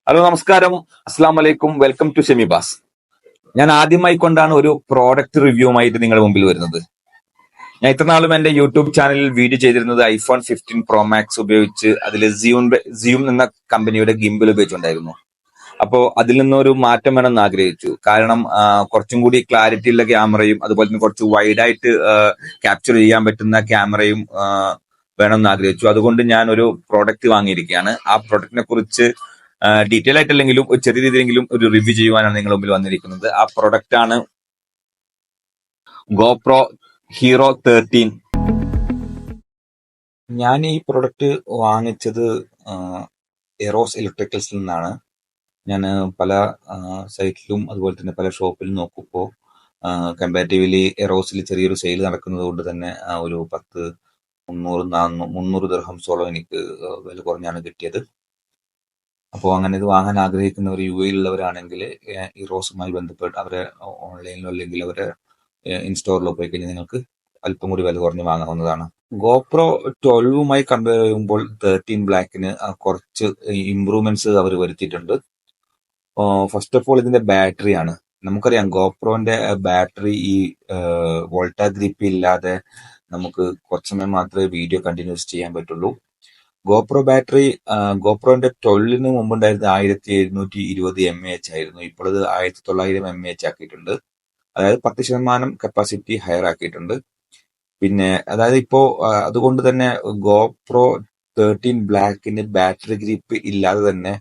Hello നമസ്കാരം, അസ്സാം വലൈക്കും, വെൽക്കം ടു ഷെമിബാസ്. ഞാൻ ആദ്യമായി കൊണ്ടാണ് ഒരു പ്രോഡക്റ്റ് റിവ്യൂമായിട്ട് നിങ്ങളുടെ മുമ്പിൽ വരുന്നത്. ഞാൻ ഇത്രനാളും എന്റെ യൂട്യൂബ് ചാനലിൽ വീഡിയോ ചെയ്തിരുന്നത് ഐഫോൺ 15 പ്രോ മാക്സ് ഉപയോഗിച്ച് അതിൽ സിയൂം എന്ന കമ്പനിയുടെ ഗിംബൽ ഉപയോഗിച്ചുണ്ടായിരുന്നു. അപ്പോൾ അതിൽ നിന്നൊരു മാറ്റം വേണമെന്ന് ആഗ്രഹിച്ചു. കാരണം കുറച്ചും കൂടി ക്ലാരിറ്റി ഉള്ള ക്യാമറയും അതുപോലെ തന്നെ കുറച്ച് വൈഡായിട്ട് ക്യാപ്ചർ ചെയ്യാൻ പറ്റുന്ന ക്യാമറയും വേണമെന്ന് ആഗ്രഹിച്ചു. അതുകൊണ്ട് ഞാൻ ഒരു പ്രോഡക്റ്റ് വാങ്ങിയിരിക്കുകയാണ്. ആ പ്രോഡക്റ്റിനെ കുറിച്ച് ഡീറ്റെയിൽ ആയിട്ടല്ലെങ്കിലും ഒരു ചെറിയ രീതിയിലെങ്കിലും ഒരു റിവ്യൂ ചെയ്യുവാനാണ് നിങ്ങളുടെ മുമ്പിൽ വന്നിരിക്കുന്നത്. ആ പ്രൊഡക്റ്റ് ആണ് ഗോപ്രോ ഹീറോ 13. ഞാൻ ഈ പ്രൊഡക്റ്റ് വാങ്ങിച്ചത് എറോസ് ഇലക്ട്രിക്കൽസിൽ നിന്നാണ്. ഞാൻ പല സൈറ്റിലും അതുപോലെ തന്നെ പല ഷോപ്പിലും നോക്കുമ്പോൾ കമ്പാരിറ്റീവ്ലി എറോസിൽ ചെറിയൊരു സെയിൽ നടക്കുന്നത് കൊണ്ട് തന്നെ ഒരു 300 ദിർഹംസോളം എനിക്ക് വില കുറഞ്ഞാണ് കിട്ടിയത്. അപ്പോൾ അങ്ങനെ ഇത് വാങ്ങാൻ ആഗ്രഹിക്കുന്നവർ UAE-യിലുള്ളവരാണെങ്കിൽ ഇറോസുമായി ബന്ധപ്പെട്ട് അവരെ ഓൺലൈനിലോ അല്ലെങ്കിൽ അവരെ ഇൻസ്റ്റോറിലോ പോയി കഴിഞ്ഞാൽ നിങ്ങൾക്ക് അല്പം കൂടി വില കുറഞ്ഞ് വാങ്ങാവുന്നതാണ്. ഗോപ്രോ 12മായി കമ്പയർ ചെയ്യുമ്പോൾ 13 ബ്ലാക്കിന് കുറച്ച് ഇംപ്രൂവ്മെന്റ്സ് അവർ വരുത്തിയിട്ടുണ്ട്. ഫസ്റ്റ് ഓഫ് ഓൾ ഇതിന്റെ ബാറ്ററിയാണ്. നമുക്കറിയാം ഗോപ്രോന്റെ ബാറ്ററി ഈ വോൾട്ട ഗ്രിപ്പ് ഇല്ലാതെ നമുക്ക് കുറച്ച് സമയം മാത്രമേ വീഡിയോ കണ്ടിന്യൂസ് ചെയ്യാൻ പറ്റുള്ളൂ. ഗോപ്രോ ബാറ്ററി ഗോപ്രോന്റെ 12ന് മുമ്പുണ്ടായിരുന്നത് 1720 mAh ആയിരുന്നു. ഇപ്പോൾ ഇത് 1900 mAh ആക്കിയിട്ടുണ്ട്. അതായത് 10% കപ്പാസിറ്റി ഹയർ ആക്കിയിട്ടുണ്ട്. പിന്നെ അതായത് ഇപ്പോ അതുകൊണ്ട് തന്നെ ഗോപ്രോ 13 ബ്ലാക്കിന് ബാറ്ററി ഗ്രിപ്പ് ഇല്ലാതെ തന്നെ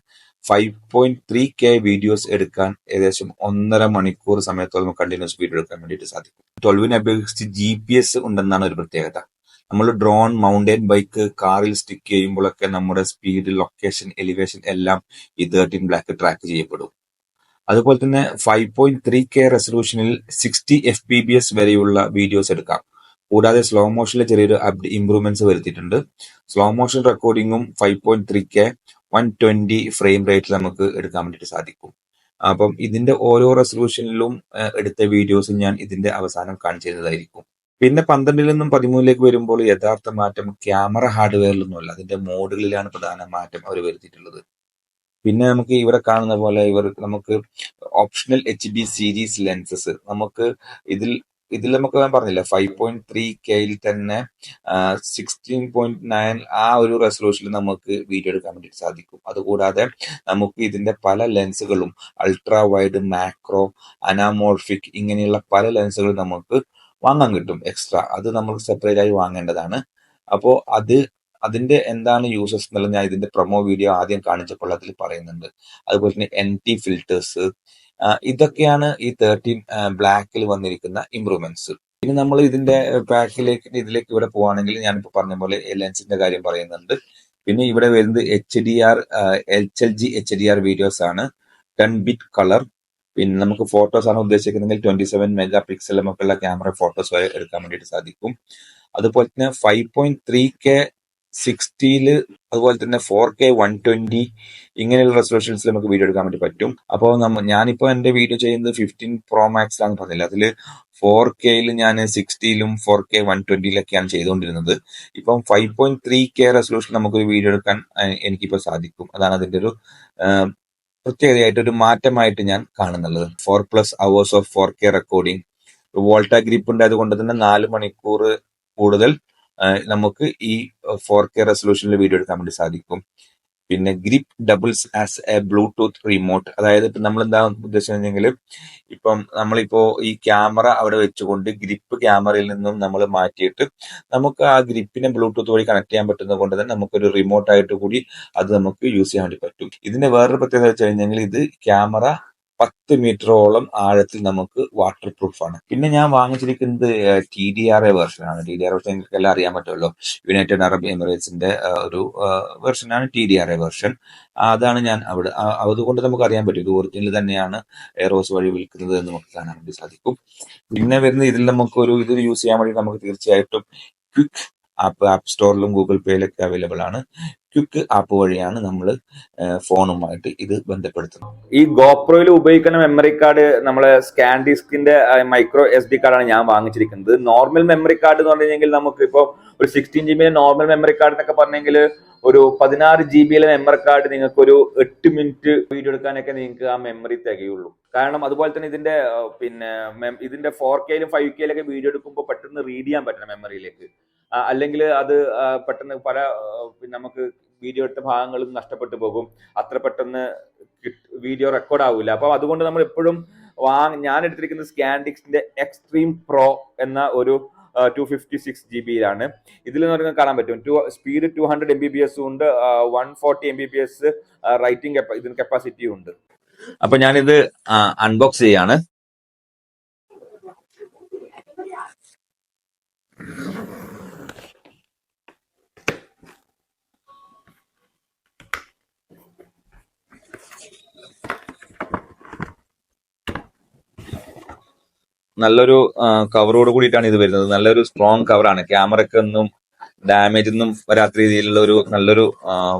5.3K വീഡിയോസ് എടുക്കാൻ ഏകദേശം 1.5 മണിക്കൂർ സമയത്തോളം കണ്ടിന്യൂസ് വീഡിയോ എടുക്കാൻ വേണ്ടിയിട്ട് സാധിക്കും. 12നെ അപേക്ഷിച്ച് GPS ഉണ്ടെന്നാണ് ഒരു പ്രത്യേകത. നമ്മൾ ഡ്രോൺ, മൗണ്ടൻ ബൈക്ക്, കാറിൽ സ്റ്റിക്ക് ചെയ്യുമ്പോഴൊക്കെ നമ്മുടെ സ്പീഡ്, ലൊക്കേഷൻ, എലിവേഷൻ എല്ലാം ഈ 13 ബ്ലാക്ക് ട്രാക്ക് ചെയ്യപ്പെടും. അതുപോലെ തന്നെ 5.3K റെസൊല്യൂഷനിൽ 60 fps വരെയുള്ള വീഡിയോസ് എടുക്കാം. കൂടാതെ സ്ലോ മോഷനിലെ ചെറിയൊരു ഇംപ്രൂവ്മെന്റ്സ് വരുത്തിയിട്ടുണ്ട്. സ്ലോ മോഷൻ റെക്കോർഡിങ്ങും 5.3K 120 ഫ്രെയിം റേറ്റിൽ നമുക്ക് എടുക്കാൻ വേണ്ടിയിട്ട് സാധിക്കും. അപ്പം ഇതിന്റെ ഓരോ റെസൊല്യൂഷനിലും എടുത്ത വീഡിയോസ് ഞാൻ ഇതിന്റെ അവസാനം കാണിച്ചു തരുന്നതായിരിക്കും. പിന്നെ 12ൽ നിന്നും 13ലേക്ക് വരുമ്പോൾ യഥാർത്ഥ മാറ്റം ക്യാമറ ഹാർഡ്വെയറിലൊന്നുമല്ല, അതിന്റെ മോഡുകളിലാണ് പ്രധാന മാറ്റം അവർ വരുത്തിയിട്ടുള്ളത്. പിന്നെ നമുക്ക് ഇവിടെ കാണുന്ന പോലെ നമുക്ക് ഓപ്ഷണൽ HB സീരീസ് ലെൻസസ് നമുക്ക് ഇതിൽ നമുക്ക് ഞാൻ പറഞ്ഞില്ല 5.3Kയിൽ തന്നെ 16.9 ആ ഒരു റെസൊല്യൂഷനിൽ നമുക്ക് വീഡിയോ എടുക്കാൻ വേണ്ടിയിട്ട് സാധിക്കും. അതുകൂടാതെ നമുക്ക് ഇതിന്റെ പല ലെൻസുകളും അൾട്രാ വൈഡ്, മാക്രോ, അനാമോർഫിക് ഇങ്ങനെയുള്ള പല ലെൻസുകളും നമുക്ക് വാങ്ങാൻ കിട്ടും എക്സ്ട്രാ. അത് നമുക്ക് സെപ്പറേറ്റ് ആയി വാങ്ങേണ്ടതാണ്. അപ്പോൾ അതിന്റെ എന്താണ് യൂസസ് എന്നുള്ളത് ഞാൻ ഇതിന്റെ പ്രൊമോ വീഡിയോ ആദ്യം കാണിച്ചപ്പോൾ അതിൽ പറയുന്നുണ്ട്. അതുപോലെ തന്നെ NT ഫിൽറ്റേഴ്സ്, ഇതൊക്കെയാണ് ഈ 13 ബ്ലാക്കിൽ വന്നിരിക്കുന്ന ഇംപ്രൂവ്മെന്റ്സ്. പിന്നെ നമ്മൾ ഇതിന്റെ ഇതിലേക്ക് ഇവിടെ പോവാണെങ്കിൽ ഞാനിപ്പോ പറഞ്ഞ പോലെ ലെൻസിന്റെ കാര്യം പറയുന്നുണ്ട്. പിന്നെ ഇവിടെ വരുന്നത് HLG HDR വീഡിയോസ് ആണ്, 10-bit കളർ. പിന്നെ നമുക്ക് ഫോട്ടോസ് ആണ് ഉദ്ദേശിക്കുന്നതെങ്കിൽ 27 മെഗാ പിക്സൽ നമുക്കുള്ള ക്യാമറ ഫോട്ടോസ് എടുക്കാൻ വേണ്ടിയിട്ട് സാധിക്കും. അതുപോലെ തന്നെ 5.3K 60 അതുപോലെ തന്നെ 4K 120 ഇങ്ങനെയുള്ള റെസൊല്യൂഷൻസിൽ നമുക്ക് വീഡിയോ എടുക്കാൻ വേണ്ടി പറ്റും. അപ്പോൾ ഞാനിപ്പോ എന്റെ വീഡിയോ ചെയ്യുന്നത് 15 പ്രോ മാക്സ് ആണെന്ന് പറഞ്ഞില്ല, അതിൽ 4Kയിൽ ഞാൻ 60ലും 4K 120ലൊക്കെയാണ് ചെയ്തുകൊണ്ടിരുന്നത്. ഇപ്പം 5.3K റെസൊല്യൂഷൻ നമുക്കൊരു വീഡിയോ എടുക്കാൻ എനിക്കിപ്പോൾ സാധിക്കും. അതാണ് അതിന്റെ ഒരു പ്രത്യേകതയായിട്ട് ഒരു മാറ്റമായിട്ട് ഞാൻ കാണുന്നുള്ളത്. 4+ hours of 4K recording, Volta grip ഉണ്ടായത് കൊണ്ട് തന്നെ 4 മണിക്കൂർ കൂടുതൽ നമുക്ക് ഈ 4K റെസൊല്യൂഷനിൽ വീഡിയോ എടുക്കാൻ വേണ്ടി സാധിക്കും. പിന്നെ grip doubles as A Bluetooth remote. അതായത് ഇപ്പം നമ്മൾ എന്താ ഉദ്ദേശിച്ചെങ്കിൽ ഇപ്പം നമ്മളിപ്പോ ഈ ക്യാമറ അവിടെ വെച്ചുകൊണ്ട് ഗ്രിപ്പ് ക്യാമറയിൽ നിന്നും നമ്മൾ മാറ്റിയിട്ട് നമുക്ക് ആ ഗ്രിപ്പിനെ ബ്ലൂടൂത്ത് വഴി കണക്ട് ചെയ്യാൻ പറ്റുന്നത് കൊണ്ട് തന്നെ നമുക്കൊരു റിമോട്ട് ആയിട്ട് കൂടി അത് നമുക്ക് യൂസ് ചെയ്യാൻ വേണ്ടി പറ്റും. ഇതിന്റെ വേറൊരു പ്രത്യേകത വെച്ച് കഴിഞ്ഞെങ്കിൽ ഇത് ക്യാമറ 10 മീറ്ററോളം ആഴത്തിൽ നമുക്ക് വാട്ടർ പ്രൂഫ് ആണ്. പിന്നെ ഞാൻ വാങ്ങിച്ചിരിക്കുന്നത് TDRA വേർഷനാണ്. TDRA വേർഷൻ നിങ്ങൾക്ക് എല്ലാം അറിയാൻ പറ്റുമല്ലോ, യുണൈറ്റഡ് അറബ് എമിറേറ്റ്സിന്റെ ഒരു വേർഷനാണ് TDRA വേർഷൻ. അതാണ് ഞാൻ അതുകൊണ്ട് നമുക്ക് അറിയാൻ പറ്റും ഇത് ഒറിജിനൽ തന്നെയാണ് എറോസ് വഴി വിൽക്കുന്നത് എന്ന് നമുക്ക് കാണാൻ വേണ്ടി സാധിക്കും. പിന്നെ വരുന്ന ഇതിൽ ഇത് യൂസ് ചെയ്യാൻ വേണ്ടി നമുക്ക് തീർച്ചയായിട്ടും ക്വിക്ക് ആപ്പ് സ്റ്റോറിലും ഗൂഗിൾ പേയിലൊക്കെ അവൈലബിൾ ആണ്. ക്വിക്ക് ആപ്പ് വഴിയാണ് നമ്മൾ ഫോണുമായിട്ട് ഇത് ബന്ധപ്പെടുത്തുന്നത്. ഈ ഗോപ്രോയിൽ ഉപയോഗിക്കുന്ന മെമ്മറി കാർഡ് നമ്മളെ സ്കാൻ ഡിസ്കിന്റെ മൈക്രോ SD കാർഡാണ് ഞാൻ വാങ്ങിച്ചിരിക്കുന്നത്. നോർമൽ മെമ്മറി കാർഡ് എന്ന് പറഞ്ഞു കഴിഞ്ഞാൽ നമുക്ക് ഇപ്പോൾ ഒരു 16 GB നോർമൽ മെമ്മറി കാർഡ് എന്നൊക്കെ പറഞ്ഞെങ്കിൽ ഒരു 16 GB മെമ്മറി കാർഡ് നിങ്ങൾക്ക് ഒരു 8 മിനിറ്റ് വീഡിയോ എടുക്കാനൊക്കെ നിങ്ങൾക്ക് ആ മെമ്മറി തികയുള്ളൂ. കാരണം അതുപോലെ തന്നെ ഇതിന്റെ പിന്നെ ഇതിന്റെ 4K-യിലും 5K-യിലൊക്കെ വീഡിയോ എടുക്കുമ്പോൾ പെട്ടെന്ന് റീഡ് ചെയ്യാൻ പറ്റണം മെമ്മറിയിലേക്ക്. അല്ലെങ്കിൽ അത് പെട്ടെന്ന് പല പിന്നെ നമുക്ക് വീഡിയോ എടുത്ത ഭാഗങ്ങളും നഷ്ടപ്പെട്ടു പോകും. അത്ര പെട്ടെന്ന് വീഡിയോ റെക്കോർഡ് ആവില്ല. അപ്പൊ അതുകൊണ്ട് നമ്മൾ എപ്പോഴും ഞാൻ എടുത്തിരിക്കുന്നത് സ്കാൻഡിക്സിന്റെ എക്സ്ട്രീം പ്രോ എന്ന ഒരു 256 GB ഇതിൽ നിന്ന് കാണാൻ പറ്റും. സ്പീഡ് 200 MBPS ഉണ്ട്, 140 MBPS റൈറ്റിംഗ് ഇതിന് കപ്പാസിറ്റി ഉണ്ട്. അപ്പൊ ഞാനിത് അൺബോക്സ് ചെയ്യാണ്. നല്ലൊരു കവറോട് കൂടിയിട്ടാണ് ഇത് വരുന്നത്. നല്ലൊരു സ്ട്രോങ് കവറാണ്. ക്യാമറയ്ക്ക് ഒന്നും ഡാമേജ് ഒന്നും വരാത്ത രീതിയിലുള്ള ഒരു നല്ലൊരു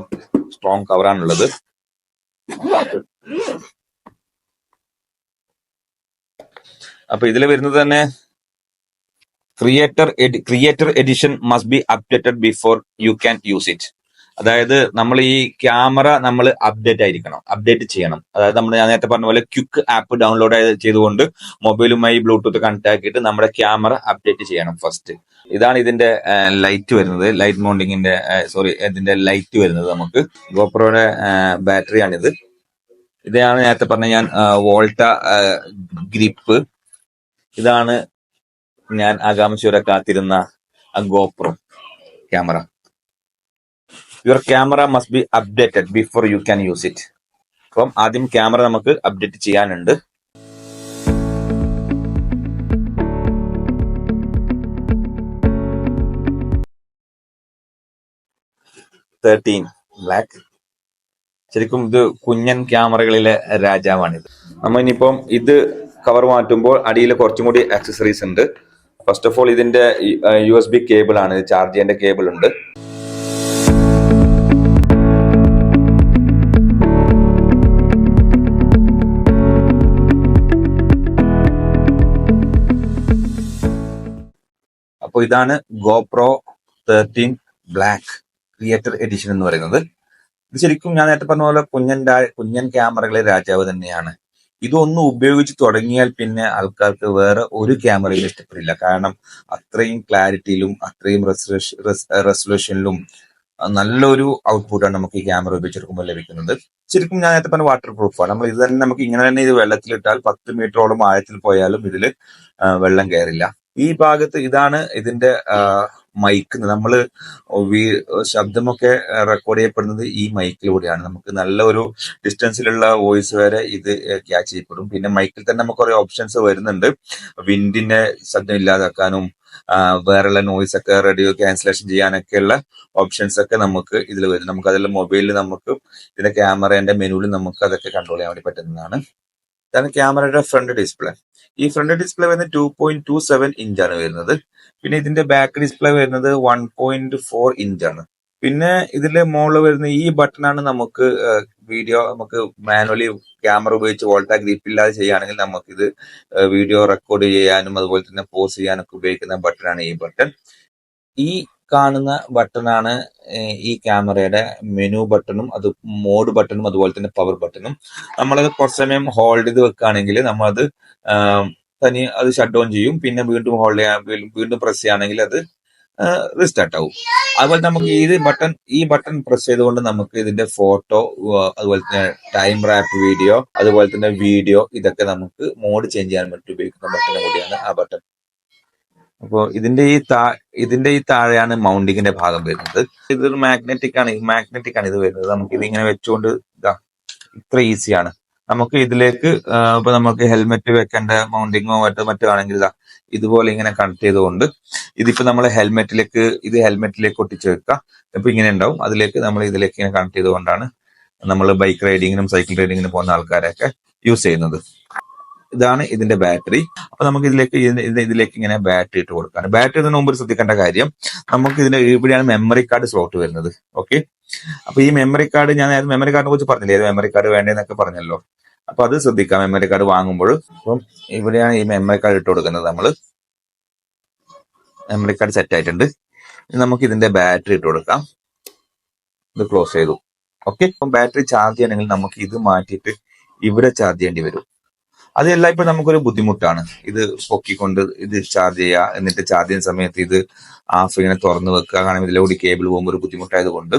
സ്ട്രോങ് കവറാണുള്ളത്. അപ്പൊ ഇതിൽ വരുന്നത് തന്നെ creator edition must be updated before you can use it. അതായത് നമ്മൾ ഈ ക്യാമറ നമ്മൾ അപ്ഡേറ്റ് ചെയ്യണം. അതായത് നമ്മൾ ഞാൻ നേരത്തെ പറഞ്ഞ പോലെ ക്വിക്ക് ആപ്പ് ഡൗൺലോഡ് ചെയ്തുകൊണ്ട് മൊബൈലുമായി ബ്ലൂടൂത്ത് കണക്ട് ആക്കിയിട്ട് നമ്മുടെ ക്യാമറ അപ്ഡേറ്റ് ചെയ്യണം ഫസ്റ്റ്. ഇതാണ് ഇതിന്റെ ലൈറ്റ് വരുന്നത്, ലൈറ്റ് മൗണ്ടിങ്ങിന്റെ ഇതിന്റെ ലൈറ്റ് വരുന്നത്. നമുക്ക് ഗോപ്രോയുടെ ബാറ്ററിയാണിത്. ഇതാണ് നേരത്തെ പറഞ്ഞ ഞാൻ വോൾട്ട ഗ്രിപ്പ്. ഇതാണ് ഞാൻ ആകാംക്ഷയോടെ കാത്തിരുന്ന GoPro camera. Your camera must be updated before you can use it. അപ്പം ആദ്യം ക്യാമറ നമുക്ക് അപ്ഡേറ്റ് ചെയ്യാനുണ്ട്. ബ്ലാക്ക്. ശരിക്കും ഇത് കുഞ്ഞൻ ക്യാമറകളിലെ രാജാവാണിത്. നമ്മ ഇനിയിപ്പം ഇത് കവർ മാറ്റുമ്പോൾ അടിയിൽ കുറച്ചും കൂടി ആക്സസറീസ് ഉണ്ട്. ഫസ്റ്റ് ഓഫ് ഓൾ ഇതിന്റെ USB കേബിൾ ആണ്, ചാർജ് ചെയ്യേണ്ട കേബിൾ ഉണ്ട്. അപ്പോൾ ഇതാണ് GoPro 13 ബ്ലാക്ക് ക്രിയേറ്റർ എഡിഷൻ എന്ന് പറയുന്നത്. ഇത് ശരിക്കും ഞാൻ നേരത്തെ പറഞ്ഞ പോലെ കുഞ്ഞൻ ക്യാമറകളെ രാജാവ് തന്നെയാണ്. ഇതൊന്ന് ഉപയോഗിച്ച് തുടങ്ങിയാൽ പിന്നെ ആൾക്കാർക്ക് വേറെ ഒരു ക്യാമറയും ഇഷ്ടപ്പെടില്ല. കാരണം അത്രയും ക്ലാരിറ്റിയിലും അത്രയും റെസൊല്യൂഷനിലും നല്ലൊരു ഔട്ട്പുട്ടാണ് നമുക്ക് ഈ ക്യാമറ ഉപയോഗിച്ചെടുക്കുമ്പോൾ ലഭിക്കുന്നത്. ശരിക്കും ഞാൻ നേരത്തെ പറഞ്ഞ വാട്ടർ പ്രൂഫാണ്. നമ്മൾ ഇത് തന്നെ നമുക്ക് ഇങ്ങനെ തന്നെ ഇത് വെള്ളത്തിലിട്ടാൽ 10 മീറ്ററോളം ആഴത്തിൽ പോയാലും ഇതിൽ വെള്ളം കയറില്ല. ഈ ഭാഗത്ത് ഇതാണ് ഇതിന്റെ മൈക്ക്. നമ്മള് ശബ്ദമൊക്കെ റെക്കോർഡ് ചെയ്യപ്പെടുന്നത് ഈ മൈക്കിലൂടെയാണ്. നമുക്ക് നല്ല ഒരു ഡിസ്റ്റൻസിലുള്ള വോയിസ് വരെ ഇത് ക്യാച്ച് ചെയ്യപ്പെടും. പിന്നെ മൈക്കിൽ തന്നെ നമുക്ക് കുറെ ഓപ്ഷൻസ് വരുന്നുണ്ട്. വിൻഡിന്റെ ശബ്ദം ഇല്ലാതാക്കാനും വേറെയുള്ള നോയിസ് ഒക്കെ റേഡിയോ ക്യാൻസലേഷൻ ചെയ്യാനൊക്കെയുള്ള ഓപ്ഷൻസ് ഒക്കെ നമുക്ക് ഇതിൽ വരും. നമുക്ക് അതെല്ലാം മൊബൈലിൽ നമുക്ക് ഇതിന്റെ ക്യാമറേന്റെ മെനുവിൽ നമുക്ക് അതൊക്കെ കൺട്രോൾ ചെയ്യാൻ വേണ്ടി പറ്റുന്നതാണ്. ഇതാണ് ക്യാമറയുടെ ഫ്രണ്ട് ഡിസ്പ്ലേ. ഈ ഫ്രണ്ട് ഡിസ്പ്ലേ വരുന്നത് 2.27 ഇഞ്ചാണ് വരുന്നത്. പിന്നെ ഇതിന്റെ ബാക്ക് ഡിസ്പ്ലേ വരുന്നത് 1.4 ഇഞ്ചാണ്. പിന്നെ ഇതിന്റെ മുകളിൽ വരുന്ന ഈ ബട്ടണാണ് നമുക്ക് വീഡിയോ നമുക്ക് മാനുവലി ക്യാമറ ഉപയോഗിച്ച് വോൾട്ട ഗ്രിപ്പ് ഇല്ലാതെ ചെയ്യുകയാണെങ്കിൽ നമുക്കിത് വീഡിയോ റെക്കോർഡ് ചെയ്യാനും അതുപോലെ തന്നെ പോസ് ചെയ്യാനൊക്കെ ഉപയോഗിക്കുന്ന ബട്ടണാണ് ഈ ബട്ടൺ. ഈ കാണുന്ന ബട്ടണാണ് ഈ ക്യാമറയുടെ മെനു ബട്ടണും അത് മോഡ് ബട്ടണും അതുപോലെ തന്നെ പവർ ബട്ടണും. നമ്മളത് കുറച്ച് സമയം ഹോൾഡ് ചെയ്ത് വെക്കുകയാണെങ്കിൽ നമ്മളത് തനി അത് ഷട്ട് ഡൗൺ ചെയ്യും. പിന്നെ വീണ്ടും ഹോൾഡ് ചെയ്യാൻ വീണ്ടും പ്രസ് ചെയ്യുകയാണെങ്കിൽ അത് റീസ്റ്റാർട്ട് ആവും. അതുപോലെ നമുക്ക് ഈ ബട്ടൺ പ്രസ് ചെയ്തുകൊണ്ട് നമുക്ക് ഇതിന്റെ ഫോട്ടോ അതുപോലെ തന്നെ ടൈം റാപ്പ് വീഡിയോ അതുപോലെ തന്നെ വീഡിയോ ഇതൊക്കെ നമുക്ക് മോഡ് ചേഞ്ച് ചെയ്യാൻ വേണ്ടി ഉപയോഗിക്കുന്ന ബട്ടൺ കൂടിയാണ് ആ ബട്ടൺ. അപ്പോൾ ഇതിന്റെ ഈ താഴെയാണ് മൗണ്ടിങ്ങിന്റെ ഭാഗം വരുന്നത്. ഇതൊരു മാഗ്നറ്റിക് ആണ് ഇത് വരുന്നത്. നമുക്ക് ഇതിങ്ങനെ വെച്ചുകൊണ്ട് ഇത്ര ഈസിയാണ്. നമുക്ക് ഇതിലേക്ക് ഇപ്പൊ നമുക്ക് ഹെൽമെറ്റ് വെക്കേണ്ട മൗണ്ടിങ്ങോ മറ്റോ ആണെങ്കിൽ ഇതുപോലെ ഇങ്ങനെ കണക്ട് ചെയ്തുകൊണ്ട് ഇതിപ്പോ നമ്മൾ ഹെൽമെറ്റിലേക്ക് ഒട്ടിച്ച് വെക്കുക. ഇപ്പൊ ഇങ്ങനെ ഉണ്ടാവും. നമ്മൾ ഇതിലേക്ക് ഇങ്ങനെ കണക്ട് ചെയ്തുകൊണ്ടാണ് നമ്മൾ ബൈക്ക് റൈഡിങ്ങിനും സൈക്കിൾ റൈഡിങ്ങിനും പോകുന്ന ആൾക്കാരൊക്കെ യൂസ് ചെയ്യുന്നത്. ഇതാണ് ഇതിന്റെ ബാറ്ററി. അപ്പൊ നമുക്ക് ഇതിലേക്ക് ഇങ്ങനെ ബാറ്ററി ഇട്ട് കൊടുക്കാണ്. ബാറ്ററി ഇതിന് മുമ്പ് ശ്രദ്ധിക്കേണ്ട കാര്യം, നമുക്ക് ഇവിടെയാണ് മെമ്മറി കാർഡ് സ്ലോട്ട് വരുന്നത്. ഓക്കെ, അപ്പൊ ഈ മെമ്മറി കാർഡ് ഞാൻ മെമ്മറി കാർഡിനെ കുറിച്ച് പറഞ്ഞില്ലേ, ഏത് മെമ്മറി കാർഡ് വേണ്ടതെന്നൊക്കെ പറഞ്ഞല്ലോ. അപ്പൊ അത് ശ്രദ്ധിക്കാം മെമ്മറി കാർഡ് വാങ്ങുമ്പോൾ. അപ്പം ഇവിടെയാണ് ഈ മെമ്മറി കാർഡ് ഇട്ട് കൊടുക്കുന്നത്. നമ്മൾ മെമ്മറി കാർഡ് സെറ്റ് ആയിട്ടുണ്ട്. നമുക്ക് ഇതിന്റെ ബാറ്ററി ഇട്ട് കൊടുക്കാം. ഇത് ക്ലോസ് ചെയ്തു. ഓക്കെ, അപ്പം ബാറ്ററി ചാർജ് ചെയ്യണമെങ്കിൽ നമുക്ക് ഇത് മാറ്റിയിട്ട് ഇവിടെ ചാർജ് ചെയ്യേണ്ടി വരും. അത് എല്ലായ്പ്പോഴും നമുക്കൊരു ബുദ്ധിമുട്ടാണ്. ഇത് പൊക്കിക്കൊണ്ട് ഇത് ചാർജ് ചെയ്യുക, എന്നിട്ട് ചാർജ് ചെയ്യുന്ന സമയത്ത് ഇത് ഹാഫ് ഇങ്ങനെ തുറന്നു വെക്കുക, കാരണം ഇതിലൂടെ കേബിൾ പോകുമ്പോൾ ഒരു ബുദ്ധിമുട്ടായത് കൊണ്ട്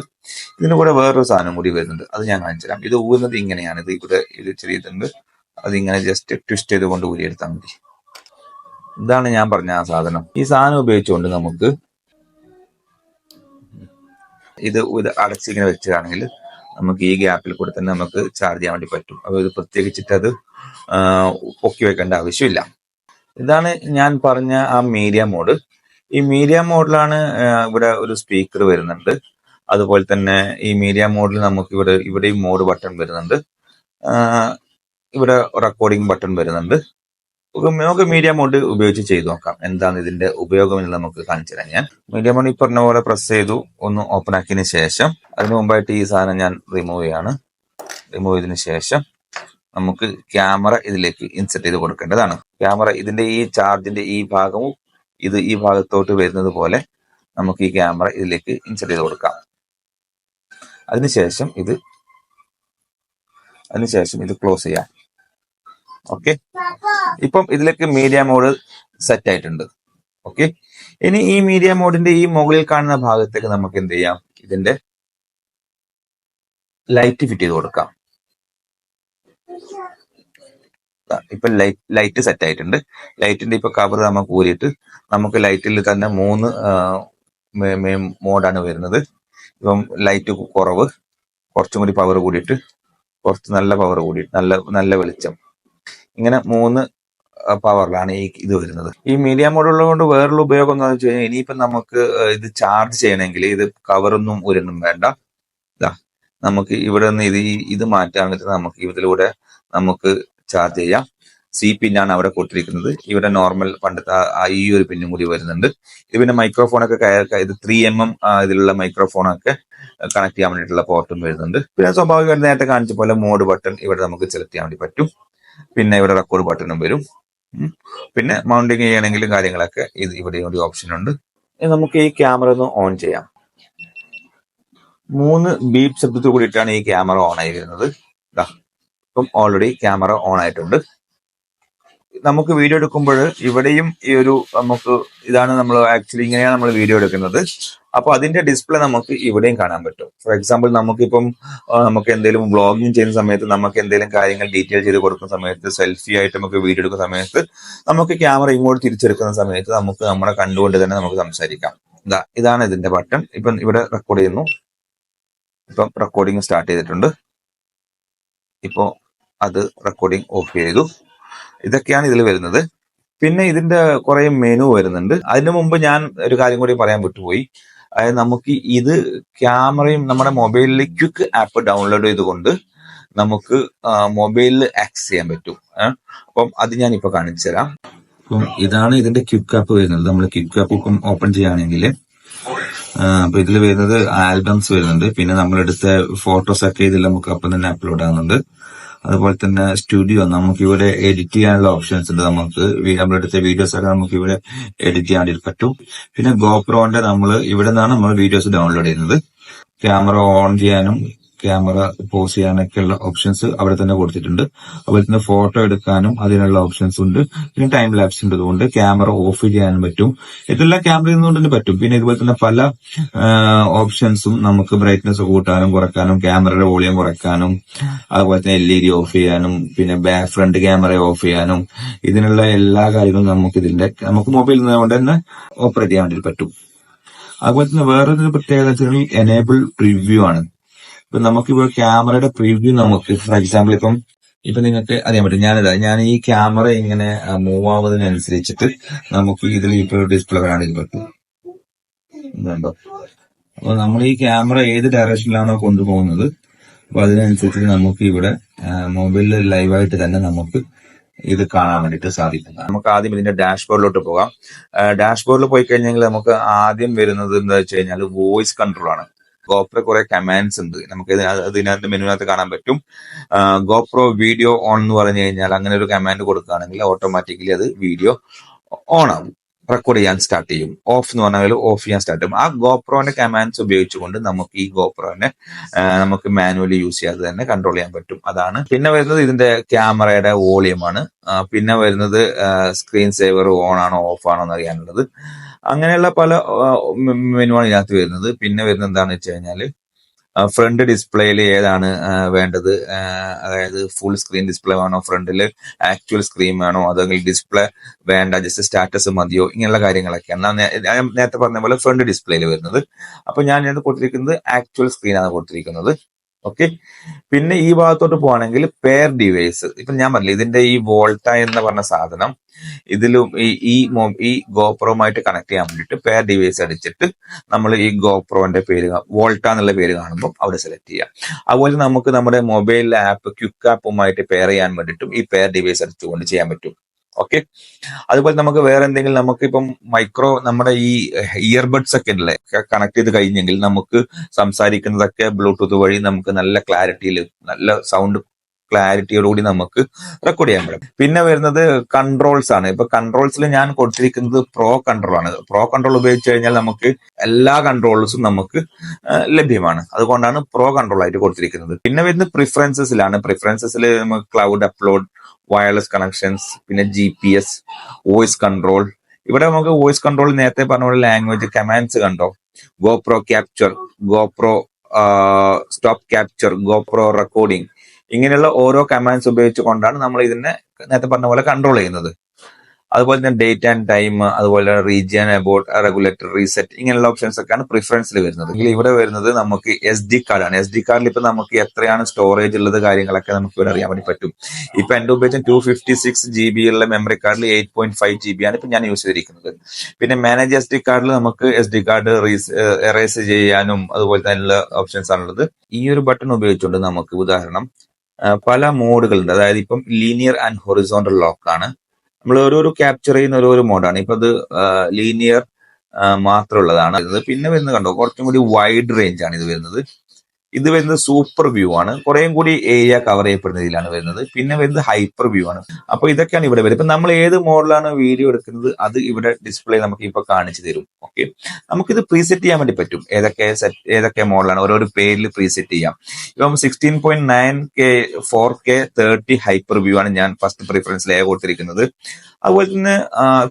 ഇതിന് കൂടെ വേറൊരു സാധനം കൂടി വരുന്നുണ്ട്. അത് ഞാൻ കാണിച്ചു തരാം. ഇത് ഊരുന്നത് ഇങ്ങനെയാണ്. ഇത് ഇവിടെ ഇത് ചെറിയതുണ്ട്, അതിങ്ങനെ ജസ്റ്റ് ട്വിസ്റ്റ് ചെയ്തുകൊണ്ട് ഊരിയെടുത്താൽ മതി. ഇതാണ് ഞാൻ പറഞ്ഞ ആ സാധനം. ഈ സാധനം ഉപയോഗിച്ചുകൊണ്ട് നമുക്ക് ഇത് അടച്ചിങ്ങനെ വെച്ചതാണെങ്കിൽ നമുക്ക് ഈ ഗ്യാപ്പിൽ കൂടെ തന്നെ നമുക്ക് ചാർജ് ചെയ്യാൻ വേണ്ടി പറ്റും. അപ്പോൾ ഇത് പ്രത്യേകിച്ചിട്ട് അത് പൊക്കി വെക്കേണ്ട ആവശ്യമില്ല. ഇതാണ് ഞാൻ പറഞ്ഞ ആ മീഡിയ മോഡ്. ഈ മീഡിയ മോഡിലാണ് ഇവിടെ ഒരു സ്പീക്കർ വരുന്നുണ്ട്. അതുപോലെ തന്നെ ഈ മീഡിയ മോഡിൽ നമുക്ക് ഇവിടെയും മോഡ് ബട്ടൺ വരുന്നുണ്ട്, ഇവിടെ റെക്കോർഡിംഗ് ബട്ടൺ വരുന്നുണ്ട്. നമുക്ക് മീഡിയ മോഡ് ഉപയോഗിച്ച് ചെയ്തു നോക്കാം എന്താണ് ഇതിന്റെ ഉപയോഗം എന്ന് നമുക്ക് കാണിച്ചു തരാം. ഞാൻ മീഡിയ മോഡ് ഈ പറഞ്ഞ പോലെ പ്രസ് ചെയ്തു, ഒന്ന് ഓപ്പൺ ആക്കിയതിന് ശേഷം അതിന് മുമ്പായിട്ട് ഈ സാധനം ഞാൻ റിമൂവ് ചെയ്യാണ്. റിമൂവ് ചെയ്തതിന് ശേഷം നമുക്ക് ക്യാമറ ഇതിലേക്ക് ഇൻസെർട്ട് ചെയ്ത് കൊടുക്കേണ്ടതാണ്. ക്യാമറ ഇതിന്റെ ഈ ചാർജിന്റെ ഈ ഭാഗവും ഇത് ഈ ഭാഗത്തോട്ട് വരുന്നത് പോലെ നമുക്ക് ഈ ക്യാമറ ഇതിലേക്ക് ഇൻസെർട്ട് ചെയ്ത് കൊടുക്കാം. അതിനുശേഷം ഇത് ക്ലോസ് ചെയ്യാം. ഓക്കെ, ഇപ്പം ഇതിലേക്ക് മീഡിയ മോഡ് സെറ്റ് ആയിട്ടുണ്ട്. ഓക്കെ, ഇനി ഈ മീഡിയ മോഡിന്റെ ഈ മുകളിൽ കാണുന്ന ഭാഗത്തേക്ക് നമുക്ക് എന്ത് ചെയ്യാം, ഇതിന്റെ ലൈറ്റ് ഫിറ്റ് ചെയ്ത് കൊടുക്കാം. ഇപ്പൊ ലൈറ്റ് സെറ്റ് ആയിട്ടുണ്ട്. ലൈറ്റിന്റെ ഇപ്പൊ കവർ നമുക്ക് ഊരിയിട്ട് നമുക്ക് ലൈറ്റിൽ തന്നെ 3 മോഡാണ് വരുന്നത്. ഇപ്പം ലൈറ്റ് കുറവ്, കുറച്ചും കൂടി പവർ കൂടിയിട്ട്, കുറച്ച് നല്ല പവർ കൂടിയിട്ട്, നല്ല വെളിച്ചം, ഇങ്ങനെ 3 പവറിലാണ് ഇത് വരുന്നത്. ഈ മീഡിയ മോഡ് ഉള്ളത് കൊണ്ട് വേറൊരു ഉപയോഗം എന്താണെന്ന് വെച്ച് കഴിഞ്ഞാൽ ഇനിയിപ്പം നമുക്ക് ഇത് ചാർജ് ചെയ്യണമെങ്കിൽ ഇത് കവറൊന്നും ഒരെണ്ണം വേണ്ട. നമുക്ക് ഇവിടെ നിന്ന് ഇത് മാറ്റാൻ പറ്റുന്ന നമുക്ക് ഇതിലൂടെ നമുക്ക് ചാർജ് ചെയ്യാം. സി പിന്നാണ് അവിടെ കൊടുത്തിരിക്കുന്നത്. ഇവിടെ നോർമൽ പണ്ടത്തെ ഈ ഒരു പിന്നും കൂടി വരുന്നുണ്ട്. ഇത് പിന്നെ മൈക്രോഫോണൊക്കെ ഇത് 3mm ഇതിലുള്ള മൈക്രോഫോണൊക്കെ കണക്ട് ചെയ്യാൻ വേണ്ടിയിട്ടുള്ള പോർട്ടും വരുന്നുണ്ട്. പിന്നെ സ്വാഭാവികമായിട്ട് നേരത്തെ കാണിച്ച പോലെ മോഡ് ബട്ടൺ ഇവിടെ നമുക്ക് സെലക്ട് ചെയ്യാൻ വേണ്ടി പറ്റും. പിന്നെ ഇവിടെ റെക്കോർഡ് ബട്ടണും വരും. പിന്നെ മൗണ്ടിങ് ചെയ്യണമെങ്കിലും കാര്യങ്ങളൊക്കെ ഇവിടെ ഒരു ഓപ്ഷൻ ഉണ്ട്. നമുക്ക് ഈ ക്യാമറ ഒന്ന് ഓൺ ചെയ്യാം. 3 ബീപ്പ് ശബ്ദത്തിൽ കൂടിയിട്ടാണ് ഈ ക്യാമറ ഓൺ ആയി വരുന്നത്. ഇപ്പം ഓൾറെഡി ക്യാമറ ഓൺ ആയിട്ടുണ്ട്. നമുക്ക് വീഡിയോ എടുക്കുമ്പോൾ ഇവിടെയും ഈ ഒരു ഇതാണ് നമ്മൾ ആക്ച്വലി ഇങ്ങനെയാണ് നമ്മൾ വീഡിയോ എടുക്കുന്നത്. അപ്പൊ അതിന്റെ ഡിസ്പ്ലേ നമുക്ക് ഇവിടെയും കാണാൻ പറ്റും. ഫോർ എക്സാമ്പിൾ നമുക്ക് എന്തെങ്കിലും വ്ളോഗിങ് ചെയ്യുന്ന സമയത്ത്, നമുക്ക് എന്തെങ്കിലും കാര്യങ്ങൾ ഡീറ്റെയിൽ ചെയ്ത് കൊടുക്കുന്ന സമയത്ത്, സെൽഫി ആയിട്ട് നമുക്ക് വീഡിയോ എടുക്കുന്ന സമയത്ത്, നമുക്ക് ക്യാമറ ഇങ്ങോട്ട് തിരിച്ചെടുക്കുന്ന സമയത്ത് നമുക്ക് നമ്മളെ കണ്ടുകൊണ്ട് തന്നെ നമുക്ക് സംസാരിക്കാം. ഇതാണ് ഇതിന്റെ ബട്ടൺ. ഇപ്പം ഇവിടെ റെക്കോർഡ് ചെയ്യുന്നു. ഇപ്പം റെക്കോർഡിങ് സ്റ്റാർട്ട് ചെയ്തിട്ടുണ്ട്. ഇപ്പോ അത് റെക്കോർഡിങ് ഓഫ് ചെയ്തു. ഇതൊക്കെയാണ് ഇതിൽ വരുന്നത്. പിന്നെ ഇതിന്റെ കുറെ മെനു വരുന്നുണ്ട്. അതിനു മുമ്പ് ഞാൻ ഒരു കാര്യം കൂടി പറയാൻ വിട്ടുപോയി. അതായത് നമുക്ക് ഇത് ക്യാമറയും നമ്മുടെ മൊബൈലിൽ ക്വിക്ക് ആപ്പ് ഡൗൺലോഡ് ചെയ്തുകൊണ്ട് നമുക്ക് മൊബൈലിൽ ആക്സസ് ചെയ്യാൻ പറ്റും. അപ്പം അത് ഞാൻ ഇപ്പൊ കാണിച്ചു തരാം. അപ്പം ഇതാണ് ഇതിന്റെ ക്വിക്ക് ആപ്പ് വരുന്നത്. നമ്മൾ ക്വിക്ക് ആപ്പ് ഇപ്പം ഓപ്പൺ ചെയ്യുകയാണെങ്കിൽ അപ്പൊ ഇതിൽ വരുന്നത് ആൽബംസ് വരുന്നുണ്ട്. പിന്നെ നമ്മളെടുത്ത ഫോട്ടോസ് ഒക്കെ ഇതിൽ നമുക്ക് അപ്പം തന്നെ അപ്ലോഡ് ആകുന്നുണ്ട്. അതുപോലെ തന്നെ സ്റ്റുഡിയോ, നമുക്ക് ഇവിടെ എഡിറ്റ് ചെയ്യാനുള്ള ഓപ്ഷൻസ് ഉണ്ട്. നമ്മളെടുത്ത വീഡിയോസ് ഒക്കെ നമുക്ക് ഇവിടെ എഡിറ്റ് ചെയ്യാൻ വേണ്ടി പറ്റും. പിന്നെ ഗോപ്രോന്റെ ഇവിടെ നിന്നാണ് നമ്മൾ വീഡിയോസ് ഡൗൺലോഡ് ചെയ്യുന്നത്. ക്യാമറ ഓൺ ചെയ്യാനും ക്യാമറ പോസ് ചെയ്യാനൊക്കെയുള്ള ഓപ്ഷൻസ് അവിടെ തന്നെ കൊടുത്തിട്ടുണ്ട്. അതുപോലെ തന്നെ ഫോട്ടോ എടുക്കാനും അതിനുള്ള ഓപ്ഷൻസ് ഉണ്ട്. പിന്നെ ടൈം ലാപ്സ് ഉണ്ട്, അതുകൊണ്ട് ക്യാമറ ഓഫ് ചെയ്യാനും പറ്റും. ഇതെല്ലാം ക്യാമറയിൽ നിന്നുകൊണ്ട് തന്നെ പറ്റും. പിന്നെ ഇതുപോലെ തന്നെ പല ഓപ്ഷൻസും നമുക്ക് ബ്രൈറ്റ്നസ് കൂട്ടാനും കുറയ്ക്കാനും, ക്യാമറയുടെ വോളിയം കുറയ്ക്കാനും, അതുപോലെ തന്നെ LED ഓഫ് ചെയ്യാനും, പിന്നെ ഫ്രണ്ട് ക്യാമറ ഓഫ് ചെയ്യാനും, ഇതിനുള്ള എല്ലാ കാര്യങ്ങളും നമുക്ക് മൊബൈലിൽ നിന്നുകൊണ്ട് തന്നെ ഓപ്പറേറ്റ് ചെയ്യാൻ വേണ്ടി പറ്റും. അതുപോലെ തന്നെ വേറൊരു പ്രത്യേകത വെച്ചാൽ എനേബിൾ പ്രിവ്യൂ ആണ്. ഇപ്പൊ നമുക്കിപ്പോ ക്യാമറയുടെ പ്രിവ്യൂ ഫോർ എക്സാമ്പിൾ ഇപ്പം നിങ്ങൾക്ക് അറിയാൻ പറ്റും. ഞാൻ ഈ ക്യാമറ ഇങ്ങനെ മൂവ് ആവുന്നതിനനുസരിച്ചിട്ട് നമുക്ക് ഇതിൽ ഇപ്പോൾ ഡിസ്പ്ലേ കാണാൻ പറ്റും. ഇതുണ്ടോ? അപ്പൊ നമ്മൾ ഈ ക്യാമറ ഏത് ഡയറക്ഷനിലാണോ കൊണ്ടുപോകുന്നത് അപ്പൊ അതിനനുസരിച്ചിട്ട് നമുക്ക് ഇവിടെ മൊബൈലിൽ ലൈവായിട്ട് തന്നെ നമുക്ക് ഇത് കാണാൻ വേണ്ടിയിട്ട് സാധിക്കും. നമുക്ക് ആദ്യം ഇതിന്റെ ഡാഷ്ബോർഡിലോട്ട് പോകാം. ഡാഷ്ബോർഡിൽ പോയി കഴിഞ്ഞെങ്കിൽ നമുക്ക് ആദ്യം വരുന്നത് എന്താ വെച്ച് കഴിഞ്ഞാൽ വോയിസ് കൺട്രോൾ ആണ്. ഗോപ്രോ കുറെ കമാൻഡ്സ് ഉണ്ട്, നമുക്ക് ഇതിനകത്ത് മെനുവിനകത്ത് കാണാൻ പറ്റും. ഗോപ്രോ വീഡിയോ ഓൺ എന്ന് പറഞ്ഞു കഴിഞ്ഞാൽ അങ്ങനെ ഒരു കമാൻഡ് കൊടുക്കുകയാണെങ്കിൽ ഓട്ടോമാറ്റിക്കലി അത് വീഡിയോ ഓൺ ആവും. റെക്കോർഡ് ചെയ്യാൻ സ്റ്റാർട്ട് ചെയ്യും. ഓഫ് എന്ന് പറഞ്ഞാൽ ഓഫ് ചെയ്യാൻ സ്റ്റാർട്ട് ചെയ്യും. ആ ഗോപ്രോന്റെ കമാൻഡ്സ് ഉപയോഗിച്ചുകൊണ്ട് നമുക്ക് ഈ ഗോപ്രോനെ നമുക്ക് മാനുവലി യൂസ് ചെയ്യാതെ തന്നെ കൺട്രോൾ ചെയ്യാൻ പറ്റും. അതാണ്. പിന്നെ വരുന്നത് ഇതിന്റെ ക്യാമറയുടെ വോളിയമാണ്. പിന്നെ വരുന്നത് സ്ക്രീൻ സേവർ ഓൺ ആണോ ഓഫ് ആണോ എന്ന് അറിയാനുള്ളത്. അങ്ങനെയുള്ള പല മെനുവാണ് ഇതിനകത്ത് വരുന്നത്. പിന്നെ വരുന്നത് എന്താണെന്ന് വെച്ച് കഴിഞ്ഞാൽ ഫ്രണ്ട് ഡിസ്പ്ലേയിൽ ഏതാണ് വേണ്ടത്, അതായത് ഫുൾ സ്ക്രീൻ ഡിസ്പ്ലേ വേണോ, ഫ്രണ്ടിൽ ആക്ച്വൽ സ്ക്രീൻ വേണോ, അതെങ്കിൽ ഡിസ്പ്ലേ വേണ്ട ജസ്റ്റ് സ്റ്റാറ്റസ് മതിയോ, ഇങ്ങനെയുള്ള കാര്യങ്ങളൊക്കെയാണ് ഞാൻ നേരത്തെ പറഞ്ഞ പോലെ ഫ്രണ്ട് ഡിസ്പ്ലേയിൽ വരുന്നത്. അപ്പൊ ഞാൻ കൊടുത്തിരിക്കുന്നത് ആക്ച്വൽ സ്ക്രീനാണ് കൊടുത്തിരിക്കുന്നത്. ഓക്കെ. പിന്നെ ഈ ഭാഗത്തോട്ട് പോവാണെങ്കിൽ പെയർ ഡിവൈസ്. ഇപ്പൊ ഞാൻ പറഞ്ഞില്ല, ഇതിന്റെ ഈ വോൾട്ട എന്ന് പറഞ്ഞ സാധനം ഇതിലും ഈ ഗോപ്രോമായിട്ട് കണക്ട് ചെയ്യാൻ വേണ്ടിയിട്ട് പെയർ ഡിവൈസ് അടിച്ചിട്ട് നമ്മൾ ഈ ഗോപ്രോന്റെ പേര് വോൾട്ട എന്നുള്ള പേര് കാണുമ്പോൾ അവിടെ സെലക്ട് ചെയ്യാം. അതുപോലെ നമുക്ക് നമ്മുടെ മൊബൈലിലെ ആപ്പ് ക്വിക്ക് ആപ്പുമായിട്ട് പെയർ ചെയ്യാൻ വേണ്ടിയിട്ടും ഈ പെയർ ഡിവൈസ് അടിച്ചുകൊണ്ട് ചെയ്യാൻ പറ്റും. ഓക്കെ. അതുപോലെ നമുക്ക് വേറെ എന്തെങ്കിലും, നമുക്ക് ഇപ്പം നമ്മുടെ ഈ ഇയർബഡ്സ് ഒക്കെ ഉണ്ടല്ലേ കണക്ട് ചെയ്ത് കഴിഞ്ഞെങ്കിൽ നമുക്ക് സംസാരിക്കുന്നതൊക്കെ ബ്ലൂടൂത്ത് വഴി നമുക്ക് നല്ല ക്ലാരിറ്റിയിൽ, നല്ല സൗണ്ട് ക്ലാരിറ്റിയോടുകൂടി നമുക്ക് റെക്കോർഡ് ചെയ്യാൻ പറ്റും. പിന്നെ വരുന്നത് കൺട്രോൾസ് ആണ്. ഇപ്പൊ കൺട്രോൾസിൽ ഞാൻ കൊടുത്തിരിക്കുന്നത് പ്രോ കൺട്രോൾ ആണ്. പ്രോ കൺട്രോൾ ഉപയോഗിച്ച് കഴിഞ്ഞാൽ നമുക്ക് എല്ലാ കൺട്രോൾസും നമുക്ക് ലഭ്യമാണ്. അതുകൊണ്ടാണ് പ്രോ കൺട്രോൾ ആയിട്ട് കൊടുത്തിരിക്കുന്നത്. പിന്നെ വരുന്നത് പ്രിഫറൻസസിലാണ്. പ്രിഫറൻസസിൽ നമുക്ക് ക്ലൗഡ് അപ്ലോഡ്, വയർലെസ് കണക്ഷൻസ്, പിന്നെ GPS, വോയിസ് കൺട്രോൾ. ഇവിടെ നമുക്ക് വോയിസ് കൺട്രോൾ നേരത്തെ പറഞ്ഞ പോലെ ലാംഗ്വേജ് കമാൻഡ്സ് കണ്ടോ, GoPro capture, GoPro stop capture, GoPro recording, ഇങ്ങനെയുള്ള ഓരോ കമാൻഡ്സ് ഉപയോഗിച്ചുകൊണ്ടാണ് നമ്മൾ ഇതിനെ നേരത്തെ പറഞ്ഞ പോലെ കൺട്രോൾ ചെയ്യുന്നത്. അതുപോലെ തന്നെ ഡേറ്റ് ആൻഡ് ടൈം, അതുപോലെ റീജിയൻ, അബൌട്ട്, റെഗുലേറ്റർ, റീസെറ്റ്, ഇങ്ങനെയുള്ള ഓപ്ഷൻസ് ഒക്കെയാണ് പ്രിഫറൻസിൽ വരുന്നത്. ഇവിടെ വരുന്നത് നമുക്ക് SD കാർഡാണ്. SD കാർഡിൽ ഇപ്പൊ നമുക്ക് എത്രയാണ് സ്റ്റോറേജ് ഉള്ളത് കാര്യങ്ങളൊക്കെ നമുക്ക് ഇവിടെ അറിയാൻ വേണ്ടി പറ്റും. ഇപ്പൊ എന്റെ ഉപയോഗിച്ച 256 GB ഉള്ള മെമ്മറി കാർഡിൽ 8.5 GB ആണ് ഇപ്പൊ ഞാൻ യൂസ് ചെയ്തിരിക്കുന്നത്. പിന്നെ മാനേജ് SD കാർഡിൽ നമുക്ക് SD കാർഡ് എറേസ് ചെയ്യാനും അതുപോലെ തന്നെ ഓപ്ഷൻസ് ആണുള്ളത്. ഈ ഒരു ബട്ടൺ ഉപയോഗിച്ചുകൊണ്ട് നമുക്ക് ഉദാഹരണം പല മോഡുകളുണ്ട്. അതായത് ഇപ്പം ലീനിയർ ആൻഡ് ഹൊറിസോണ്ടൽ ലോക്ക് ആണ്. നമ്മൾ ഓരോരോ ക്യാപ്ചർ ചെയ്യുന്ന ഓരോ മോഡാണ്. ഇപ്പൊ അത് ലീനിയർ മാത്രമുള്ളതാണ്. പിന്നെ വരുന്നത് കണ്ടോ, കുറച്ചും കൂടി വൈഡ് റേഞ്ച് ആണ് ഇത് വരുന്നത്. ഇത് വരുന്നത് സൂപ്പർ വ്യൂ ആണ്. കുറേയും കൂടി ഏരിയ കവർ ചെയ്യപ്പെടുന്ന രീതിയിലാണ് വരുന്നത്. പിന്നെ വരുന്നത് ഹൈപ്പർ വ്യൂ ആണ്. അപ്പൊ ഇതൊക്കെയാണ് ഇവിടെ വരുന്നത്. ഇപ്പൊ നമ്മൾ ഏത് മോഡലാണ് വീഡിയോ എടുക്കുന്നത് അത് ഇവിടെ ഡിസ്പ്ലേ നമുക്ക് ഇപ്പൊ കാണിച്ചു തരും. ഓക്കെ. നമുക്കിത് പ്രീസെറ്റ് ചെയ്യാൻ വേണ്ടി പറ്റും. ഏതൊക്കെ മോഡലാണ് ഓരോ പേരിൽ പ്രീസെറ്റ് ചെയ്യാം. ഇപ്പം 16.9K 4K 30 ഹൈപ്പർ വ്യൂ ആണ് ഞാൻ ഫസ്റ്റ് പ്രിഫറൻസിൽ കൊടുത്തിരിക്കുന്നത്. അതുപോലെ തന്നെ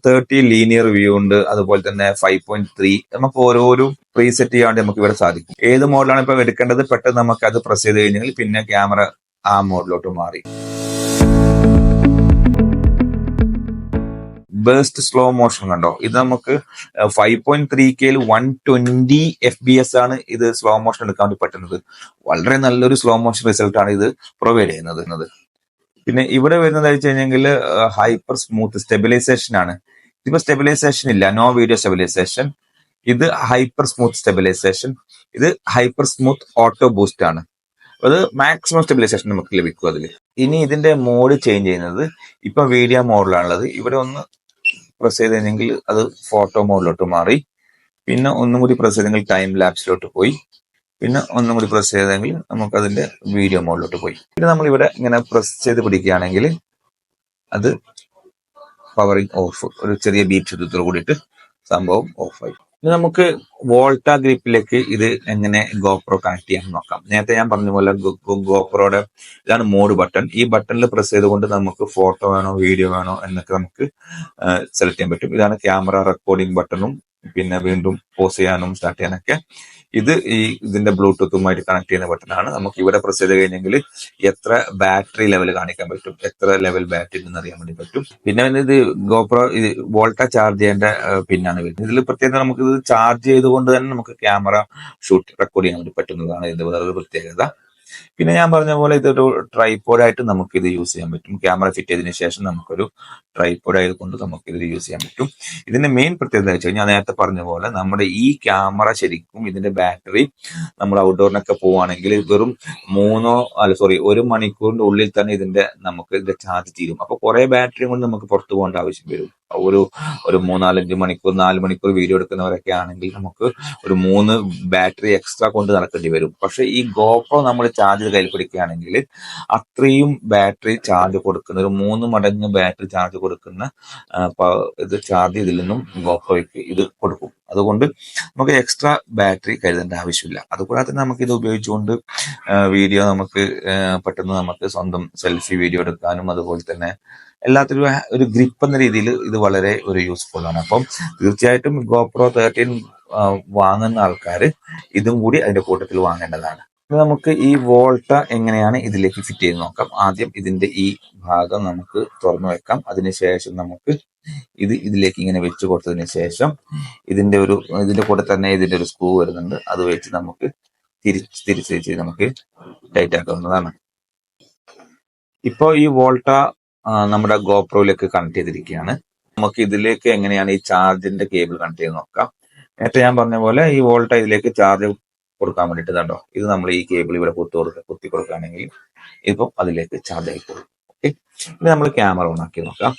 30 ലീനിയർ വ്യൂ ഉണ്ട്. അതുപോലെ തന്നെ 5.3 നമുക്ക് ഓരോരോ പ്രീസെറ്റ് ചെയ്യാണ്ട് നമുക്ക് ഇവിടെ സാധിക്കും. ഏത് മോഡലാണ് ഇപ്പൊ എടുക്കേണ്ടത് പെട്ടെന്ന് നമുക്ക് അത് പ്രസ് ചെയ്ത് കഴിഞ്ഞാൽ പിന്നെ ക്യാമറ ആ മോഡിലോട്ട് മാറി. ബേസ്റ്റ് സ്ലോ മോഷൻ കണ്ടോ, ഇത് നമുക്ക് 5.3K 120 FPS ആണ് ഇത് സ്ലോ മോഷൻ എടുക്കാൻ വേണ്ടി പറ്റുന്നത്. വളരെ നല്ലൊരു സ്ലോ മോഷൻ റിസൾട്ട് ആണ് ഇത് പ്രൊവൈഡ് ചെയ്യുന്നത്. പിന്നെ ഇവിടെ വരുന്നത് വെച്ച് കഴിഞ്ഞെങ്കിൽ ഹൈപ്പർ സ്മൂത്ത് സ്റ്റെബിലൈസേഷൻ ആണ്. ഇതിപ്പോ സ്റ്റെബിലൈസേഷൻ ഇല്ല, നോ വീഡിയോ സ്റ്റെബിലൈസേഷൻ. ഇത് ഹൈപ്പർ സ്മൂത്ത് സ്റ്റെബിലൈസേഷൻ. ഇത് ഹൈപ്പർ സ്മൂത്ത് ഓട്ടോ ബൂസ്റ്റ് ആണ്. അത് മാക്സിമം സ്റ്റെബിലൈസേഷൻ നമുക്ക് ലഭിക്കും അതിൽ. ഇനി ഇതിന്റെ മോഡ് ചേഞ്ച് ചെയ്യുന്നത് ഇപ്പൊ വീഡിയോ മോഡിലാണുള്ളത്. ഇവിടെ ഒന്ന് പ്രസ് ചെയ്ത് കഴിഞ്ഞെങ്കിൽ അത് ഫോട്ടോ മോഡിലോട്ട് മാറി. പിന്നെ ഒന്നും കൂടി പ്രസ് ചെയ്തെങ്കിൽ ടൈം ലാപ്സിലോട്ട് പോയി. പിന്നെ ഒന്നും കൂടി പ്രസ് ചെയ്തെങ്കിൽ നമുക്ക് അതിന്റെ വീഡിയോ മോഡിലോട്ട് പോയി. പിന്നെ നമ്മൾ ഇവിടെ ഇങ്ങനെ പ്രസ് ചെയ്ത് പിടിക്കുകയാണെങ്കിൽ അത് പവറിങ് ഓഫ്, ഒരു ചെറിയ ബീറ്റ് ശബ്ദത്തോട് കൂടിയിട്ട് സംഭവം ഓഫായി. ഇനി നമുക്ക് വോൾട്ട ഗ്രിപ്പിലേക്ക് ഇത് എങ്ങനെ ഗോപ്രോ കണക്ട് ചെയ്യാൻ നോക്കാം. നേരത്തെ ഞാൻ പറഞ്ഞ പോലെ ഗോപ്രോയുടെ ഇതാണ് മോഡ് ബട്ടൺ. ഈ ബട്ടണിൽ പ്രസ് ചെയ്തുകൊണ്ട് നമുക്ക് ഫോട്ടോ വേണോ വീഡിയോ വേണോ എന്നൊക്കെ നമുക്ക് സെലക്ട് ചെയ്യാൻ പറ്റും. ഇതാണ് ക്യാമറ റെക്കോർഡിംഗ് ബട്ടണും പിന്നെ വീണ്ടും പോസ് ചെയ്യാനും സ്റ്റാർട്ട് ചെയ്യാനൊക്കെ. ഇത് ഇതിന്റെ ബ്ലൂടൂത്തുമായിട്ട് കണക്ട് ചെയ്യുന്ന ബട്ടണാണ്. നമുക്ക് ഇവിടെ പ്രസ് ചെയ്ത് കഴിഞ്ഞെങ്കിൽ എത്ര ബാറ്ററി ലെവൽ കാണിക്കാൻ പറ്റും, എത്ര ലെവൽ ബാറ്ററി ഉണ്ടെന്ന് അറിയാൻ വേണ്ടി പറ്റും. പിന്നെ ഇത് ഗോപ്രോ വോൾട്ട ചാർജ് ചെയ്യേണ്ട പിന്നാണ് വരുന്നത്. ഇതിൽ പ്രത്യേകത നമുക്ക് ഇത് ചാർജ് ചെയ്തുകൊണ്ട് തന്നെ നമുക്ക് ക്യാമറ റെക്കോർഡ് ചെയ്യാൻ വേണ്ടി പറ്റുന്നതാണ് ഇതിന്റെ വേറൊരു പ്രത്യേകത. പിന്നെ ഞാൻ പറഞ്ഞ പോലെ ഇതൊരു ട്രൈപോഡായിട്ട് നമുക്ക് ഇത് യൂസ് ചെയ്യാൻ പറ്റും. ക്യാമറ ഫിറ്റ് ചെയ്തതിനു ശേഷം നമുക്കൊരു ട്രൈപോഡ് ആയതുകൊണ്ട് നമുക്ക് ഇത് യൂസ് ചെയ്യാൻ പറ്റും. ഇതിന്റെ മെയിൻ പ്രത്യേകത വെച്ച് കഴിഞ്ഞാൽ നേരത്തെ പറഞ്ഞ പോലെ നമ്മുടെ ഈ ക്യാമറ ശരിക്കും ഇതിന്റെ ബാറ്ററി നമ്മൾ ഔട്ട്ഡോറിനൊക്കെ പോവുകയാണെങ്കിൽ വെറും 1 മണിക്കൂറിന്റെ ഉള്ളിൽ തന്നെ നമുക്ക് ഇതിന്റെ ചാർജ് തീരും. അപ്പൊ കുറെ ബാറ്ററി കൊണ്ട് നമുക്ക് പുറത്തു പോകേണ്ട ആവശ്യം വരും. ഒരു ഒരു 3-4 മണിക്കൂർ 4 മണിക്കൂർ വീഡിയോ എടുക്കുന്നവരൊക്കെ ആണെങ്കിൽ നമുക്ക് ഒരു 3 ബാറ്ററി എക്സ്ട്രാ കൊണ്ട് നടക്കേണ്ടി വരും. പക്ഷെ ഈ ഗോപ്രോ നമ്മൾ ചാർജ് കയ്യിൽ പിടിക്കുകയാണെങ്കിൽ അത്രയും ബാറ്ററി ചാർജ് കൊടുക്കുന്ന ഒരു 3 മടങ്ങ് ബാറ്ററി ചാർജ് കൊടുക്കുന്ന ഇത് ചാർജ് ഇതിൽ നിന്നും ഗോപ്രോയ്ക്ക് ഇത് കൊടുക്കും. അതുകൊണ്ട് നമുക്ക് എക്സ്ട്രാ ബാറ്ററി കരുതേണ്ട ആവശ്യമില്ല. അതുകൂടാതെ നമുക്ക് ഇത് ഉപയോഗിച്ചുകൊണ്ട് വീഡിയോ നമുക്ക് പെട്ടെന്ന് നമുക്ക് സ്വന്തം സെൽഫി വീഡിയോ എടുക്കാനും അതുപോലെ തന്നെ എല്ലാത്തിനും ഒരു ഗ്രിപ്പ് എന്ന രീതിയിൽ ഇത് വളരെ ഒരു യൂസ്ഫുൾ ആണ്. അപ്പം തീർച്ചയായിട്ടും GoPro 13 വാങ്ങുന്ന ആൾക്കാർ ഇതും കൂടി അതിന്റെ കൂട്ടത്തിൽ വാങ്ങേണ്ടതാണ്. നമുക്ക് ഈ വോൾട്ട എങ്ങനെയാണ് ഇതിലേക്ക് ഫിറ്റ് ചെയ്ത് നോക്കാം. ആദ്യം ഇതിന്റെ ഈ ഭാഗം നമുക്ക് തുറന്നു വെക്കാം. അതിനുശേഷം നമുക്ക് ഇതിലേക്ക് ഇങ്ങനെ വെച്ച് കൊടുത്തതിന് ശേഷം ഇതിന്റെ കൂടെ തന്നെ ഇതിന്റെ ഒരു സ്ക്രൂ വരുന്നുണ്ട്. അത് വെച്ച് നമുക്ക് തിരിച്ച് നമുക്ക് ടൈറ്റ് ആക്കാവുന്നതാണ്. ഇപ്പോൾ ഈ വോൾട്ട നമ്മുടെ ഗോപ്രോയിലേക്ക് കണക്ട് ചെയ്തിരിക്കുകയാണ്. നമുക്ക് ഇതിലേക്ക് എങ്ങനെയാണ് ഈ ചാർജിന്റെ കേബിൾ കണക്ട് ചെയ്ത് നോക്കാം. നേരത്തെ ഞാൻ പറഞ്ഞ പോലെ ഈ വോൾട്ട ഇതിലേക്ക് ചാർജ് കൊടുക്കാൻ വേണ്ടിയിട്ട് കണ്ടോ, ഇത് നമ്മൾ ഈ കേബിൾ ഇവിടെ കുത്തി കൊടുക്കുകയാണെങ്കിൽ ഇപ്പം അതിലേക്ക് ചാർജ് ആയിക്കോളും. ഓക്കെ, ഇനി നമ്മൾ ക്യാമറ ഓൺ ആക്കി നോക്കാം.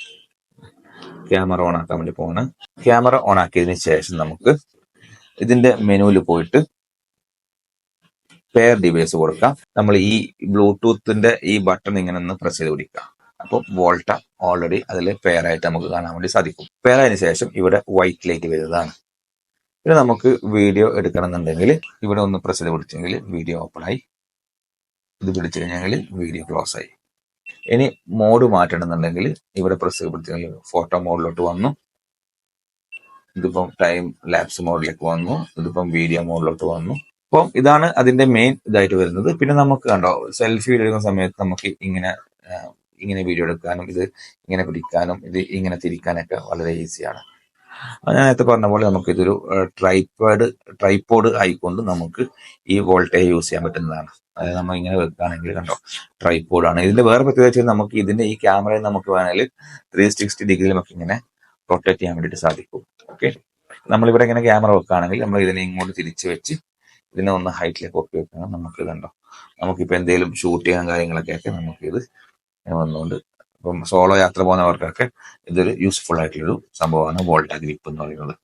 ക്യാമറ ഓൺ ആക്കാൻ വേണ്ടി പോവാണ്. ക്യാമറ ഓൺ ആക്കിയതിന് ശേഷം നമുക്ക് ഇതിന്റെ മെനുവിൽ പോയിട്ട് പെയർ ഡിവൈസ് കൊടുക്കാം. നമ്മൾ ഈ ബ്ലൂടൂത്തിന്റെ ഈ ബട്ടൺ ഇങ്ങനെ ഒന്ന് പ്രസ് ചെയ്ത് പിടിക്കാം. അപ്പോൾ വോൾട്ട ഓൾറെഡി അതിൽ പെയർ ആയിട്ട് നമുക്ക് കാണാൻ വേണ്ടി സാധിക്കും. പെയർ ആയതിനു ശേഷം ഇവിടെ വൈറ്റ് ലൈറ്റ് വരുന്നതാണ്. പിന്നെ നമുക്ക് വീഡിയോ എടുക്കണം എന്നുണ്ടെങ്കിൽ ഇവിടെ ഒന്ന് പ്രസ് ചെയ്ത് പിടിച്ചെങ്കിൽ വീഡിയോ ഓപ്പൺ ആയി. ഇത് പിടിച്ചു കഴിഞ്ഞാൽ വീഡിയോ ക്ലോസ് ആയി. ഇനി മോഡ് മാറ്റണമെന്നുണ്ടെങ്കിൽ ഇവിടെ പ്രസ് ചെയ്ത് പിടിച്ചെങ്കിൽ ഫോട്ടോ മോഡിലോട്ട് വന്നു. ഇതിപ്പം ടൈം ലാപ്സ് മോഡിലേക്ക് വന്നു. ഇതിപ്പം വീഡിയോ മോഡിലോട്ട് വന്നു. അപ്പം ഇതാണ് അതിന്റെ മെയിൻ ഇതായിട്ട് വരുന്നത്. പിന്നെ നമുക്ക് കണ്ടോ, സെൽഫി എടുക്കുന്ന സമയത്ത് നമുക്ക് ഇങ്ങനെ വീഡിയോ എടുക്കാനും ഇത് ഇങ്ങനെ പിടിക്കാനും ഇത് ഇങ്ങനെ തിരിക്കാനൊക്കെ വളരെ ഈസിയാണ്. ഞാൻ നേരത്തെ പറഞ്ഞ പോലെ നമുക്ക് ഇതൊരു ട്രൈപോഡ് ആയിക്കൊണ്ട് നമുക്ക് ഈ വോൾട്ടേജ് യൂസ് ചെയ്യാൻ പറ്റുന്നതാണ്. അതായത് നമ്മൾ ഇങ്ങനെ വെക്കുകയാണെങ്കിൽ കണ്ടോ, ട്രൈപോഡാണ്. ഇതിന്റെ വേറെ പ്രത്യേകത വെച്ചാൽ നമുക്ക് ഇതിന്റെ ഈ ക്യാമറയിൽ നമുക്ക് വേണമെങ്കിൽ 360 ഡിഗ്രി നമുക്ക് ഇങ്ങനെ റൊട്ടേറ്റ് ചെയ്യാൻ വേണ്ടിയിട്ട് സാധിക്കും. ഓക്കെ, നമ്മളിവിടെ ഇങ്ങനെ ക്യാമറ വെക്കുകയാണെങ്കിൽ നമ്മൾ ഇതിനെ ഇങ്ങോട്ട് തിരിച്ച് വെച്ച് ഇതിനെ ഒന്ന് ഹൈറ്റിലേക്ക് ഒപ്പി വെക്കണം. നമുക്ക് ഇതുണ്ടോ, നമുക്കിപ്പോൾ എന്തെങ്കിലും ഷൂട്ട് ചെയ്യാൻ കാര്യങ്ങളൊക്കെ നമുക്കിത് വന്നുകൊണ്ട് ഇപ്പം സോളോ യാത്ര പോകുന്നവർക്കൊക്കെ ഇതൊരു യൂസ്ഫുൾ ആയിട്ടുള്ളൊരു സംഭവമാണ് വോൾട്ട ഗ്രിപ്പ് എന്ന് പറയുന്നത്.